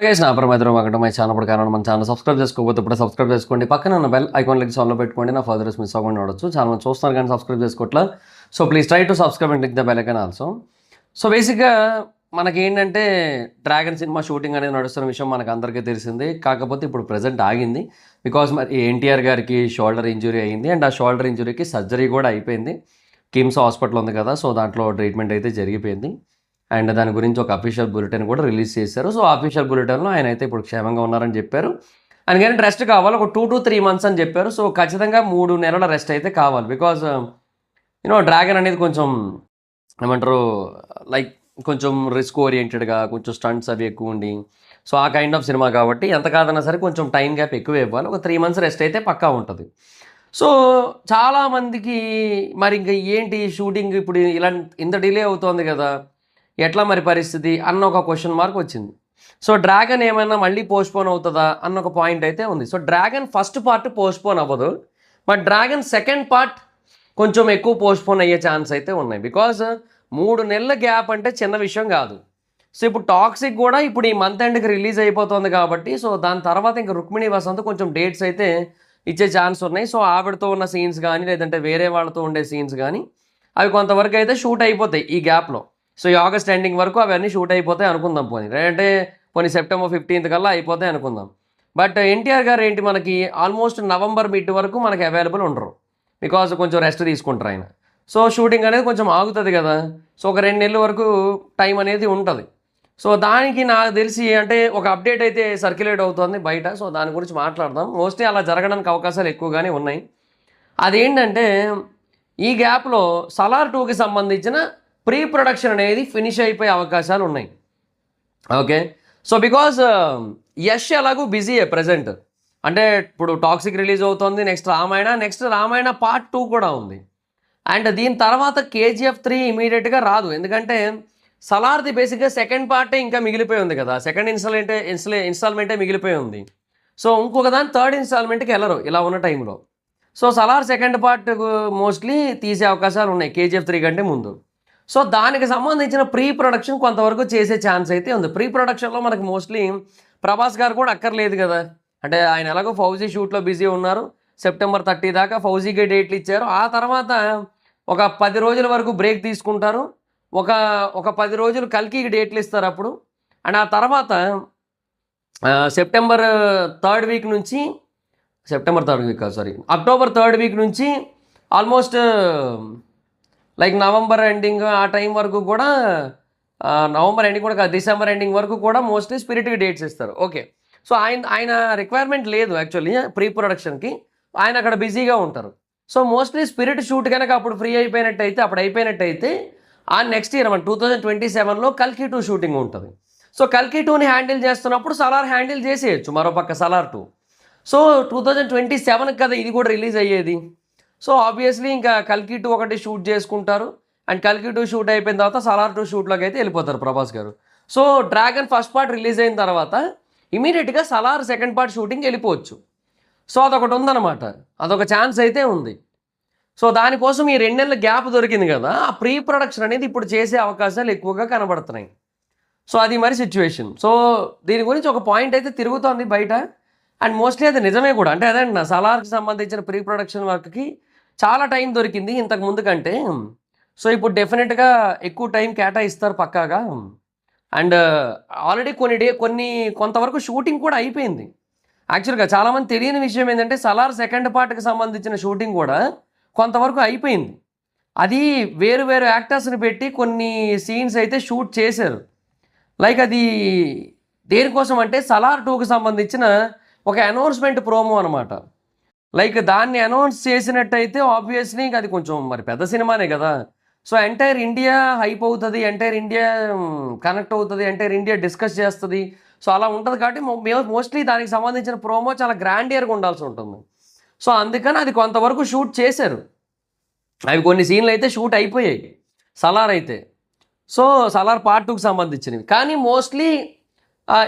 Guys నా పరమైత్రం ఒకటి my channel కారణం మన ఛానల్ సబ్స్క్రైబ్ చేసుకోకపోతే ఇప్పుడు సబ్స్క్రైబ్ చేసుకోండి. పక్కన ఉన్న బెల్ ఐకాన్ లెక్కి ఆన్లో పెట్టుకోండి. నా ఫర్దర్స్ మిస్ అవ్వకుండా ఉండొచ్చు. చాలా మంది చూస్తున్నారు కానీ సబ్స్క్రైబ్ చేసుకోవట్లా. So please try to subscribe and click the bell icon also. So బేసిక్గా మనకి ఏంటంటే డ్రాగన్ సినిమా షూటింగ్ అనేది నడుస్తున్న విషయం మనకు అందరికీ తెలిసింది. కాకపోతే ఇప్పుడు ప్రజెంట్ ఆగింది బికాజ్ మరి ఎన్టీఆర్ గారికి షోల్డర్ ఇంజురీ అయింది అండ్ ఆ షోల్డర్ ఇంజురీకి సర్జరీ కూడా అయిపోయింది. కిమ్స్ హాస్పిటల్ ఉంది కదా, సో దాంట్లో ట్రీట్మెంట్ అయితే జరిగిపోయింది. అండ్ దాని గురించి ఒక అఫీషియల్ బులెటిన్ కూడా రిలీజ్ చేశారు. సో అఫీషియల్ బులెటిన్లో ఆయన అయితే ఇప్పుడు క్షేమంగా ఉన్నారని చెప్పారు. అండ్ కానీ రెస్ట్ కావాలి, ఒక 2 to 3 months అని చెప్పారు. సో ఖచ్చితంగా 3 నెలల రెస్ట్ అయితే కావాలి. బికాజ్ డ్రాగన్ అనేది కొంచెం ఏమంటారు లైక్ కొంచెం రిస్క్ ఓరియంటెడ్గా కొంచెం స్టంట్స్ అవి ఎక్కువ ఉండి సో ఆ కైండ్ ఆఫ్ సినిమా కాబట్టి ఎంత కాదన్నా సరే కొంచెం టైం గ్యాప్ ఎక్కువ ఇవ్వాలి. ఒక 3 months రెస్ట్ అయితే పక్కా ఉంటుంది. సో చాలామందికి మరి ఇంకా ఏంటి షూటింగ్ ఇప్పుడు ఇలా ఇంత డిలే అవుతోంది కదా, ఎట్లా మరి పరిస్థితి అన్న ఒక క్వశ్చన్ మార్క్ వచ్చింది. సో డ్రాగన్ ఏమైనా మళ్ళీ పోస్ట్పోన్ అవుతుందా అన్న ఒక పాయింట్ అయితే ఉంది. So dragon first part postpone అవ్వదు, బట్ డ్రాగన్ సెకండ్ పార్ట్ కొంచెం ఎక్కువ పోస్ట్పోన్ అయ్యే ఛాన్స్ అయితే ఉన్నాయి. బికాజ్ 3 నెలల గ్యాప్ అంటే చిన్న విషయం కాదు. సో ఇప్పుడు టాక్సిక్ కూడా ఇప్పుడు ఈ మంత్ ఎండ్కి రిలీజ్ అయిపోతుంది కాబట్టి సో దాని తర్వాత ఇంకా రుక్మిణి వసంత్ కొంచెం డేట్స్ అయితే ఇచ్చే ఛాన్స్ ఉన్నాయి. సో ఆవిడతో ఉన్న సీన్స్ కానీ లేదంటే వేరే వాళ్ళతో ఉండే సీన్స్ కానీ అవి కొంతవరకు అయితే షూట్ అయిపోతాయి ఈ గ్యాప్లో. సో ఈ ఆగస్ట్ ఎండింగ్ వరకు అవన్నీ షూట్ అయిపోతాయి అనుకుందాం. లేదంటే September 15th కల్లా అయిపోతాయి అనుకుందాం. బట్ ఎన్టీఆర్ గారు ఏంటి మనకి ఆల్మోస్ట్ నవంబర్ మిడ్ వరకు మనకి అవైలబుల్ ఉండరు. బికాజ్ కొంచెం రెస్ట్ తీసుకుంటారు ఆయన. సో షూటింగ్ అనేది కొంచెం ఆగుతుంది కదా, సో ఒక 2 నెలల వరకు టైం అనేది ఉంటుంది. సో దానికి నాకు తెలిసి అంటే ఒక అప్డేట్ అయితే సర్క్యులేట్ అవుతుంది బయట. సో దాని గురించి మాట్లాడదాం. మోస్ట్లీ అలా జరగడానికి అవకాశాలు ఎక్కువగానే ఉన్నాయి. అదేంటంటే ఈ గ్యాప్లో సలార్ 2కి సంబంధించిన ప్రీ ప్రొడక్షన్ అనేది ఫినిష్ అయిపోయే అవకాశాలు ఉన్నాయి. ఓకే, సో బికాజ్ యష్ ఎలాగూ బిజీయే ప్రజెంట్. అంటే ఇప్పుడు టాక్సిక్ రిలీజ్ అవుతుంది, నెక్స్ట్ రామాయణ పార్ట్ 2 కూడా ఉంది. అండ్ దీని తర్వాత KGF 3 ఇమీడియట్గా రాదు, ఎందుకంటే సలార్ది బేసిక్గా సెకండ్ పార్టే ఇంకా మిగిలిపోయి ఉంది కదా, సెకండ్ ఇన్స్టాల్మెంటే మిగిలిపోయి ఉంది. సో ఇంకొక దాని థర్డ్ ఇన్స్టాల్మెంట్కి వెళ్ళరు ఇలా ఉన్న టైంలో. So Salaar second part mostly తీసే అవకాశాలు ఉన్నాయి KGF 3 కంటే ముందు. సో దానికి సంబంధించిన ప్రీ ప్రొడక్షన్ కొంతవరకు చేసే ఛాన్స్ అయితే ఉంది. ప్రీ ప్రొడక్షన్లో మనకి మోస్ట్లీ ప్రభాస్ గారు కూడా అక్కర్లేదు కదా, అంటే ఆయన ఎలాగో ఫౌజీ షూట్లో బిజీ ఉన్నారు. September 30 దాకా ఫౌజీకి డేట్లు ఇచ్చారు. ఆ తర్వాత ఒక 10 రోజుల వరకు బ్రేక్ తీసుకుంటారు. ఒక 10 రోజులు కల్కి డేట్లు ఇస్తారు అప్పుడు. అండ్ ఆ తర్వాత అక్టోబర్ 3rd వీక్ నుంచి ఆల్మోస్ట్ లైక్ నవంబర్ ఎండింగ్ ఆ టైం వరకు కూడా, నవంబర్ ఎండింగ్ కూడా కాదు, డిసెంబర్ ఎండింగ్ వరకు కూడా మోస్ట్లీ స్పిరిట్కి డేట్స్ ఇస్తారు. ఓకే, సో ఆయన రిక్వైర్మెంట్ లేదు యాక్చువల్లీ ప్రీ ప్రొడక్షన్కి, ఆయన అక్కడ బిజీగా ఉంటారు. సో మోస్ట్లీ స్పిరిట్ షూట్ కనుక అప్పుడు ఫ్రీ అయిపోయినట్టయితే ఆ నెక్స్ట్ ఇయర్ 2027లో కల్కి 2 షూటింగ్ ఉంటుంది. సో కల్కి 2ని హ్యాండిల్ చేస్తున్నప్పుడు సలార్ హ్యాండిల్ చేసేయచ్చు మరోపక్క సలార్ 2. సో 2027 కదా ఇది కూడా రిలీజ్ అయ్యేది. సో ఆబ్వియస్లీ ఇంకా కల్కి 2 ఒకటి షూట్ చేసుకుంటారు. అండ్ కల్కి 2 షూట్ అయిపోయిన తర్వాత సలార్ 2 షూట్లోకి అయితే వెళ్ళిపోతారు ప్రభాస్ గారు. So dragon first part release అయిన తర్వాత ఇమీడియట్గా సలార్ సెకండ్ పార్ట్ షూటింగ్ వెళ్ళిపోవచ్చు. సో అదొకటి ఉందన్నమాట, అదొక ఛాన్స్ అయితే ఉంది. సో దానికోసం ఈ 2 నెలల గ్యాప్ దొరికింది కదా, ఆ ప్రీ ప్రొడక్షన్ అనేది ఇప్పుడు చేసే అవకాశాలు ఎక్కువగా కనబడుతున్నాయి. సో అది మరి సిచ్యువేషన్. సో దీని గురించి ఒక పాయింట్ అయితే తిరుగుతోంది బయట. అండ్ మోస్ట్లీ అది నిజమే కూడా. అంటే అదే నా సలార్కి సంబంధించిన ప్రీ ప్రొడక్షన్ వర్క్కి చాలా టైం దొరికింది ఇంతకు ముందు కంటే. సో ఇప్పుడు డెఫినెట్గా ఎక్కువ టైం కేటాయిస్తారు పక్కాగా. అండ్ ఆల్రెడీ కొంతవరకు షూటింగ్ కూడా అయిపోయింది. యాక్చువల్గా చాలామంది తెలియని విషయం ఏంటంటే సలార్ సెకండ్ పార్ట్కి సంబంధించిన షూటింగ్ కూడా కొంతవరకు అయిపోయింది. అది వేరు యాక్టర్స్ని పెట్టి కొన్ని సీన్స్ అయితే షూట్ చేశారు. లైక్ అది దేనికోసం అంటే సలార్ 2కి సంబంధించిన ఒక అనౌన్స్మెంట్ ప్రోమో అనమాట. లైక్ దాన్ని అనౌన్స్ చేసినట్టయితే ఆబ్వియస్లీ అది కొంచెం మరి పెద్ద సినిమానే కదా. సో ఎంటైర్ ఇండియా హైప్ అవుతుంది, ఎంటైర్ ఇండియా కనెక్ట్ అవుతుంది, ఎంటైర్ ఇండియా డిస్కస్ చేస్తుంది. సో అలా ఉంటుంది కాబట్టి మోస్ట్లీ దానికి సంబంధించిన ప్రోమో చాలా గ్రాండియర్గా ఉండాల్సి ఉంటుంది. సో అందుకని అది కొంతవరకు షూట్ చేశారు. అవి కొన్ని సీన్లు అయితే షూట్ అయిపోయాయి సలార్ అయితే. సో సలార్ పార్ట్ 2కి సంబంధించినవి కానీ మోస్ట్లీ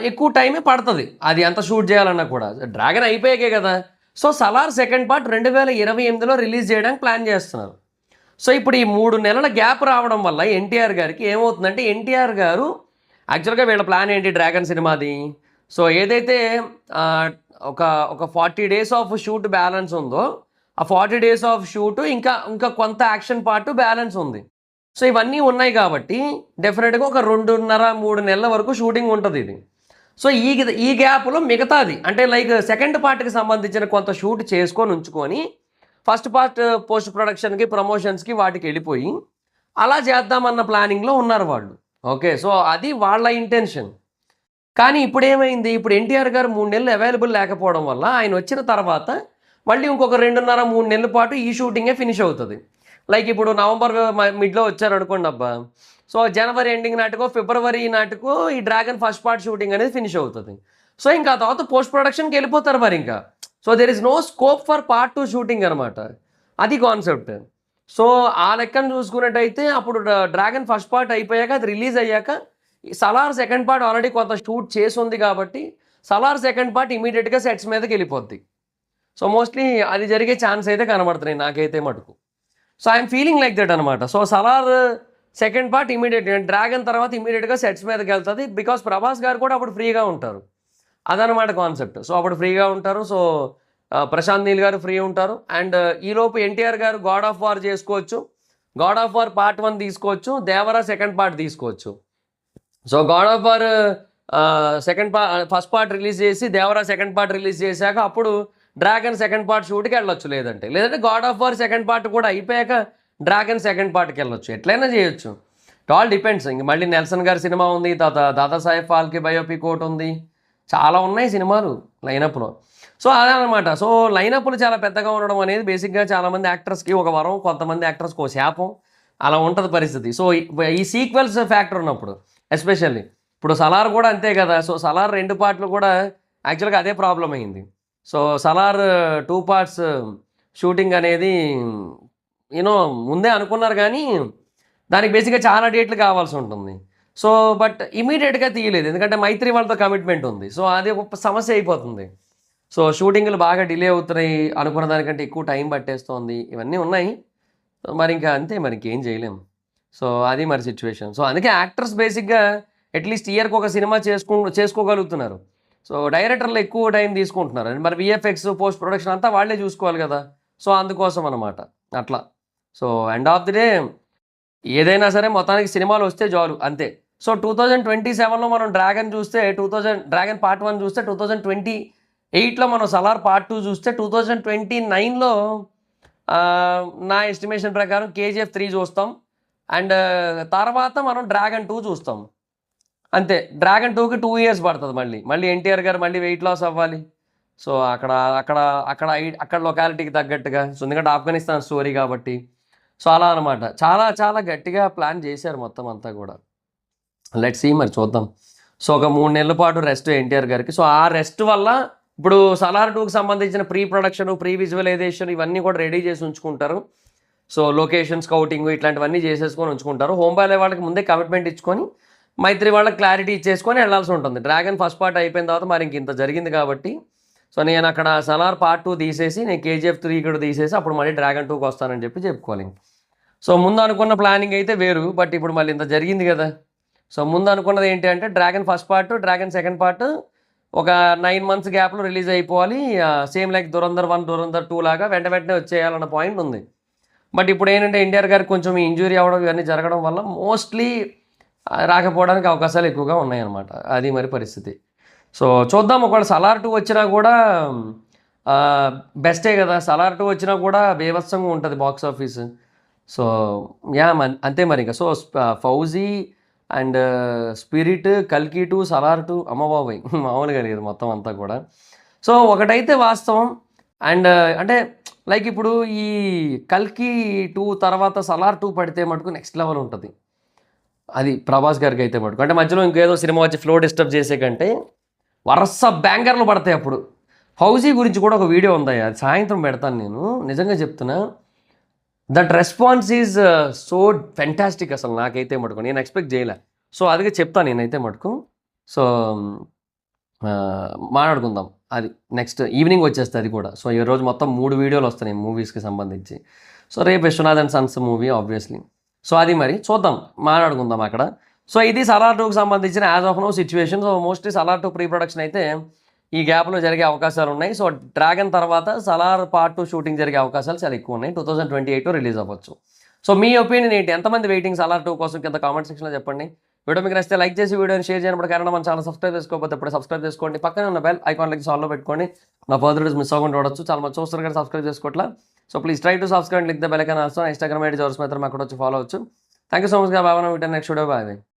ఎక్కువ టైమే పడుతుంది అది అంత షూట్ చేయాలన్నా కూడా. డ్రాగన్ అయిపోయాకే కదా. సో సలార్ సెకండ్ పార్ట్ 2028లో రిలీజ్ చేయడానికి ప్లాన్ చేస్తున్నారు. సో ఇప్పుడు ఈ 3 నెలల గ్యాప్ రావడం వల్ల ఎన్టీఆర్ గారికి ఏమవుతుందంటే, ఎన్టీఆర్ గారు యాక్చువల్గా వీళ్ళ ప్లాన్ ఏంటి డ్రాగన్ సినిమాది, సో ఏదైతే ఆ, ఒక ఒక 40 days ఆఫ్ షూట్ బ్యాలెన్స్ ఉందో ఆ 40 days ఆఫ్ షూట్ ఇంకా ఇంకా కొంత యాక్షన్ పార్ట్ బ్యాలెన్స్ ఉంది. సో ఇవన్నీ ఉన్నాయి కాబట్టి డెఫినెట్గా ఒక 2.5-3 నెలల వరకు షూటింగ్ ఉంటుంది ఇది. సో ఈ గ్యాప్లో మిగతాది అంటే లైక్ సెకండ్ పార్ట్కి సంబంధించిన కొంత షూట్ చేసుకొని ఉంచుకొని ఫస్ట్ పార్ట్ పోస్ట్ ప్రొడక్షన్కి ప్రమోషన్స్కి వాటికి వెళ్ళిపోయి అలా చేద్దామన్న ప్లానింగ్లో ఉన్నారు వాళ్ళు. ఓకే, సో అది వాళ్ళ ఇంటెన్షన్. కానీ ఇప్పుడు ఏమైంది, ఇప్పుడు ఎన్టీఆర్ గారు 3 నెలలు అవైలబుల్ లేకపోవడం వల్ల ఆయన వచ్చిన తర్వాత మళ్ళీ ఇంకొక 2.5-3 నెలల పాటు ఈ షూటింగే ఫినిష్ అవుతుంది. లైక్ ఇప్పుడు నవంబర్ మిడ్లో వచ్చారు అనుకోండి అబ్బా, సో జనవరి ఎండింగ్ నాటికో ఫిబ్రవరి నాటికో ఈ డ్రాగన్ ఫస్ట్ పార్ట్ షూటింగ్ అనేది ఫినిష్ అవుతుంది. సో ఇంకా ఆ తర్వాత పోస్ట్ ప్రొడక్షన్కి వెళ్ళిపోతారు మరి ఇంకా. So there is no scope for part 2 shooting అనమాట, అది కాన్సెప్ట్. సో ఆ లెక్కను చూసుకున్నట్టయితే అప్పుడు డ్రాగన్ ఫస్ట్ పార్ట్ అయిపోయాక అది రిలీజ్ అయ్యాక సలార్ సెకండ్ పార్ట్ ఆల్రెడీ కొంత షూట్ చేసి ఉంది కాబట్టి సలార్ సెకండ్ పార్ట్ ఇమీడియట్గా సెట్స్ మీదకి వెళ్ళిపోద్ది. సో మోస్ట్లీ అది జరిగే ఛాన్స్ అయితే కనబడుతున్నాయి నాకైతే మటుకు. So I'm feeling like that అనమాట. సో సలార్ సెకండ్ పార్ట్ ఇమీడియట్గా డ్రాగన్ తర్వాత ఇమీడియట్గా సెట్స్ మీదకి వెళ్తుంది. బికాస్ ప్రభాస్ గారు కూడా అప్పుడు ఫ్రీగా ఉంటారు, అదనమాట కాన్సెప్ట్. సో అప్పుడు ఫ్రీగా ఉంటారు. సో ప్రశాంత్ నీల్ గారు ఫ్రీ ఉంటారు. అండ్ ఈలోపు ఎన్టీఆర్ గారు గాడ్ ఆఫ్ వార్ చేసుకోవచ్చు, గాడ్ ఆఫ్ వార్ పార్ట్ 1 తీసుకోవచ్చు, దేవరా సెకండ్ పార్ట్ తీసుకోవచ్చు. So God of war first part release చేసి దేవరా సెకండ్ పార్ట్ రిలీజ్ చేశాక అప్పుడు డ్రాగన్ సెకండ్ పార్ట్ షూట్కి వెళ్ళొచ్చు. లేదంటే God of war second part కూడా అయిపోయాక డ్రాగన్ సెకండ్ పార్ట్కి వెళ్ళొచ్చు. ఎట్లయినా చేయొచ్చు, ఇట్ ఆల్ డిపెండ్స్. ఇంక మళ్ళీ నెల్సన్ గారి సినిమా ఉంది, దాదాసాహెబ్ ఫాల్కే బయోపిక్ ఒకటి ఉంది, చాలా ఉన్నాయి సినిమాలు లైనప్లో. సో అదే అనమాట. సో లైనప్లు చాలా పెద్దగా ఉండడం అనేది బేసిక్గా చాలామంది యాక్టర్స్కి ఒక వరం, కొంతమంది యాక్టర్స్కి ఒక శాపం, అలా ఉంటుంది పరిస్థితి. సో ఈ సీక్వెల్స్ ఫ్యాక్టర్ ఉన్నప్పుడు ఎస్పెషల్లీ ఇప్పుడు సలార్ కూడా అంతే కదా. సో సలార్ 2 పార్ట్లు కూడా యాక్చువల్గా అదే ప్రాబ్లం అయింది. సో సలార్ 2 parts షూటింగ్ అనేది యూనో ముందే అనుకున్నారు కానీ దానికి బేసిక్గా చాలా డేట్లు కావాల్సి ఉంటుంది. సో బట్ ఇమీడియట్గా తీయలేదు, ఎందుకంటే మైత్రి వాళ్ళతో కమిట్మెంట్ ఉంది. సో అది ఒక సమస్య అయిపోతుంది. సో షూటింగ్లు బాగా డిలే అవుతున్నాయి, అనుకున్న దానికంటే ఎక్కువ టైం పట్టేస్తోంది, ఇవన్నీ ఉన్నాయి. మరి ఇంకా అంతే, మరి ఇంకేం చేయలేం. సో అది మరి సిచ్యువేషన్. సో అందుకే యాక్టర్స్ బేసిక్గా అట్లీస్ట్ ఇయర్కి ఒక సినిమా చేసుకోగలుగుతున్నారు. సో డైరెక్టర్లు ఎక్కువ టైం తీసుకుంటున్నారు, మరి విఎఫ్ఎక్స్ పోస్ట్ ప్రొడక్షన్ అంతా వాళ్ళే చూసుకోవాలి కదా. సో అందుకోసం అన్నమాట అట్లా. So end of the day ఏదైనా సరే మొత్తానికి సినిమాలు వస్తే చాలు అంతే. సో 2027లో మనం డ్రాగన్ చూస్తే డ్రాగన్ పార్ట్ 1 చూస్తే 2028లో మనం సలార్ పార్ట్ 2 చూస్తే 2029లో నా ఎస్టిమేషన్ ప్రకారం KGF 3 చూస్తాం. అండ్ తర్వాత మనం డ్రాగన్ 2 చూస్తాం అంతే. డ్రాగన్ 2కి 2 years పడుతుంది. మళ్ళీ ఎన్టీఆర్ గారు మళ్ళీ వెయిట్ లాస్ అవ్వాలి. సో అక్కడ లొకాలిటీకి తగ్గట్టుగా, సో ఎందుకంటే ఆఫ్ఘనిస్తాన్ స్టోరీ కాబట్టి. సో అలా అనమాట, చాలా చాలా గట్టిగా ప్లాన్ చేశారు మొత్తం అంతా కూడా. లెట్స్ సీ, మరి చూద్దాం. సో ఒక 3 నెలల పాటు రెస్ట్ ఎన్టీఆర్ గారికి. సో ఆ రెస్ట్ వల్ల ఇప్పుడు సలార్ 2కి సంబంధించిన ప్రీ ప్రొడక్షన్, ప్రీ విజువలైజేషన్ ఇవన్నీ కూడా రెడీ చేసి ఉంచుకుంటారు. సో లొకేషన్ స్కౌటింగ్ ఇట్లాంటివన్నీ చేసేసుకొని ఉంచుకుంటారు. హోంబాలే వాళ్ళకి ముందే కమిట్మెంట్ ఇచ్చుకొని మైత్రి వాళ్ళకి క్లారిటీ ఇచ్చేసుకొని వెళ్ళాల్సి ఉంటుంది. డ్రాగన్ ఫస్ట్ పార్ట్ అయిపోయిన తర్వాత మరి ఇంత జరిగింది కాబట్టి సో నేను అక్కడ సలార్ పార్ట్ 2 తీసేసి నేను KGF 3 ఇక్కడ తీసేసి అప్పుడు మళ్ళీ డ్రాగన్ 2కి వస్తానని చెప్పుకోవాలి. సో ముందు అనుకున్న ప్లానింగ్ అయితే వేరు, బట్ ఇప్పుడు మళ్ళీ ఇంత జరిగింది కదా. సో ముందు అనుకున్నది ఏంటి అంటే dragon first part, dragon second part ఒక 9 months గ్యాప్లో రిలీజ్ అయిపోవాలి. సేమ్ లైక్ దురంధర్ 1, దురంధర్ 2 లాగా వెంటనే వచ్చేయాలన్న పాయింట్ ఉంది. బట్ ఇప్పుడు ఏంటంటే ఎన్టీఆర్ గారికి కొంచెం ఇంజురీ అవ్వడం ఇవన్నీ జరగడం వల్ల మోస్ట్లీ రాకపోవడానికి అవకాశాలు ఎక్కువగా ఉన్నాయన్నమాట. అది మరి పరిస్థితి. సో చూద్దాం, ఒకవేళ సలార్ 2 వచ్చినా కూడా బెస్టే కదా. సలార్ 2 వచ్చినా కూడా బీభత్సంగా ఉంటుంది బాక్స్ ఆఫీస్. సో అంతే మరి ఇంకా. సో ఫౌజీ అండ్ స్పిరిట్, కల్కి 2, సలార్ 2 అమ్మబాబాయ్ మామూలుగా లేదు మొత్తం అంతా కూడా. సో ఒకటైతే వాస్తవం, అండ్ అంటే లైక్ ఇప్పుడు ఈ కల్కి 2 తర్వాత సలార్ 2 పడితే మటుకు నెక్స్ట్ లెవెల్ ఉంటుంది. అది ప్రభాస్ గారికి అయితే మటుకు. అంటే మధ్యలో ఇంకేదో సినిమా వచ్చి ఫ్లో డిస్టర్బ్ చేసే కంటే వరుస బ్యాంగర్లు పడతాయి అప్పుడు. ఫౌజీ గురించి కూడా ఒక వీడియో ఉంది, అది సాయంత్రం పెడతాను నేను, నిజంగా చెప్తున్నా. That response is so fantastic అసలు నాకైతే మటుకు, నేను ఎక్స్పెక్ట్ చేయలే. సో అదిగా చెప్తాను నేనైతే మటుకు. సో మాట్లాడుకుందాం, అది నెక్స్ట్ ఈవినింగ్ వచ్చేస్తుంది అది కూడా. సో ఈరోజు మొత్తం 3 వీడియోలు వస్తున్నాయి మూవీస్కి సంబంధించి. సో రేపు Vishwanath and sons movie obviously. So అది మరి చూద్దాం, మాట్లాడుకుందాం అక్కడ. సో ఇది సలార్ 2కి సంబంధించిన as of no situation. So mostly Salaar 2 pre production అయితే ఈ గ్యాప్లో జరిగే అవకాశాలు ఉన్నాయి. సో డ్రాగన్ తర్వాత సలార్ పార్ట్ 2 షూటింగ్ జరిగే అవకాశాలు చాలా ఎక్కువ ఉన్నాయి. 2028 రిలీజ్ అవ్వచ్చు. సో మీ ఒపీనియన్ ఏంటి? ఎంతమంది వెయిటింగ్ సలార్ 2 కోసం కింద కామెంట్ సెక్షన్లో చెప్పండి. వీడియో మీకు నచ్చితే లైక్ చేసి వీడియోని షేర్ చేయడం కారణం మన ఛానల్ సబ్స్క్రైబ్ చేసుకోకపోతే ఇప్పుడు సబ్స్క్రైబ్ చేసుకోండి. పక్కన ఉన్న బెల్ ఐకాన్ లెగ్స్ ఆన్లో పెట్టుకోండి. నా ఫర్దర్ వీడియోస్ మిస్ అవ్వకుండా చూడొచ్చు. చాలా మంది చూస్తారు కానీ సబ్స్క్రైబ్ చేసుకోవట్లా. So please try to subscribe click the bell icon also. Instagram ID జోర్స్ మాత్రం అక్కడ వచ్చి ఫాలో అవచ్చు. థ్యాంక్ యూ సో మచ్ గా బాగా నెక్స్ట్ వీడియో బాయ్.